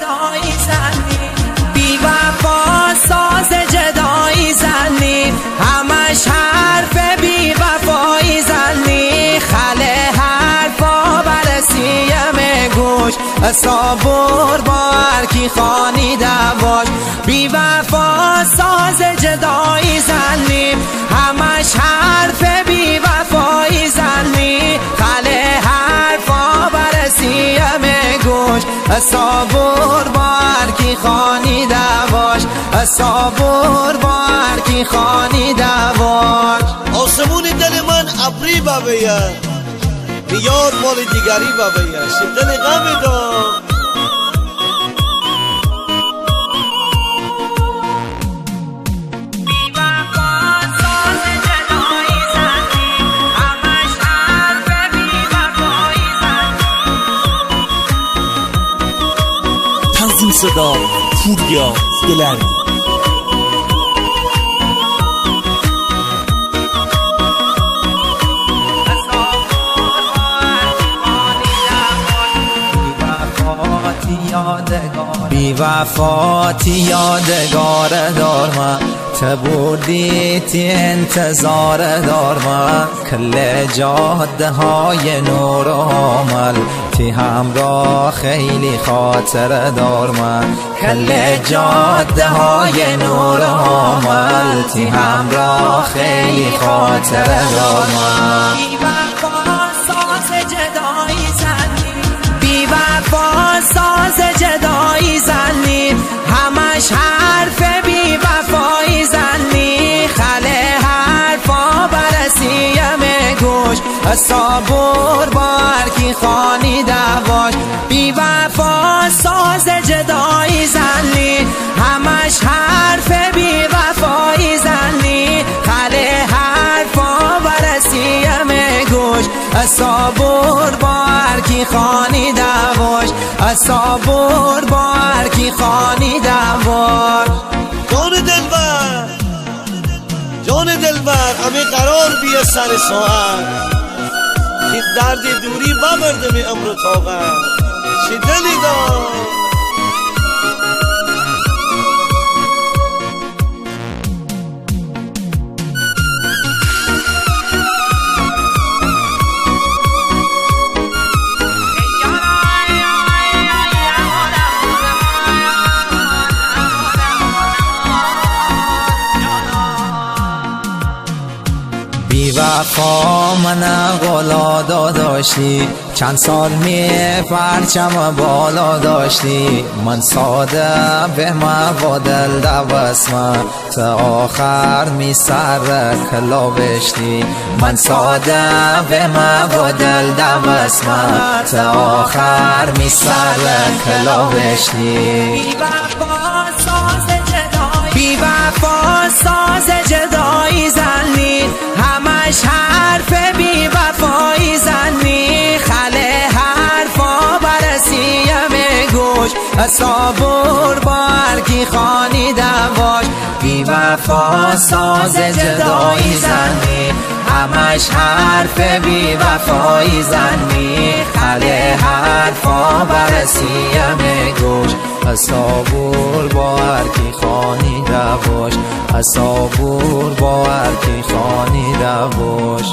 جدایی زنی، بی وفا ساز جدایی زنی، همش حرف بی وفایی زنی، خله حرفا برسیم گوش، صبور با هرکی خانی دواش، بی وفا ساز جدایی زنی، همش حرف بی وفایی زنی، خله حرفا برسیم گوش، صبور با هرکی خانی دواش، صبور با هرکی خانی دواش. آسمون دل من ابری ببیه، بیاد مال دیگری ببیه، شدن غم دار. تنظیم صدا پوریا دلری. بی وفاتی یادگار دار من، تبودی تی انتظار دار من، کل جاده های نور و عمل تی همراه خیلی خاطر دار من، کل جاده های نور و عمل تی همراه خیلی خاطر دار من. بی وفا ساز جدایی زنی، بی وفا ساز جدایی زنی، همش حرف بی وفایی زنی، خله حرفا برسیم گوش، صبور با هرکی خانی دواش، بی وفا ساز جدایی زنی، همش حرف بی وفایی زنی، خله حرفا برسیم گوش، صبور با هرکی خانی دواش، صبور با هرکی خانی دواش. جان دلبر همه قرار بیه سر ساعت، که درد دوری ببرده می امر طاقت، چه دلی دار. بی وفا من غلا داشتی، چند سال می پرچم بالا داشتی، من ساده به ما دل دوستم تا آخر می سر کلا بشتی، من ساده به ما دل دوستم تا آخر می سر کلا بشتی. بی وفا ساز جدایی، بی وفا ساز جدایی زنی، همش حرف بی وفایی زنی، خله حرفا برسیم گوش، صبور با هرکی خانی دواش، بی وفا ساز جدایی زنی، همش حرف بی وفایی زنی، خله حرفا برسیم گوش، صبور با هرکی خانی دواش، صبور با هرکی خانی دواش.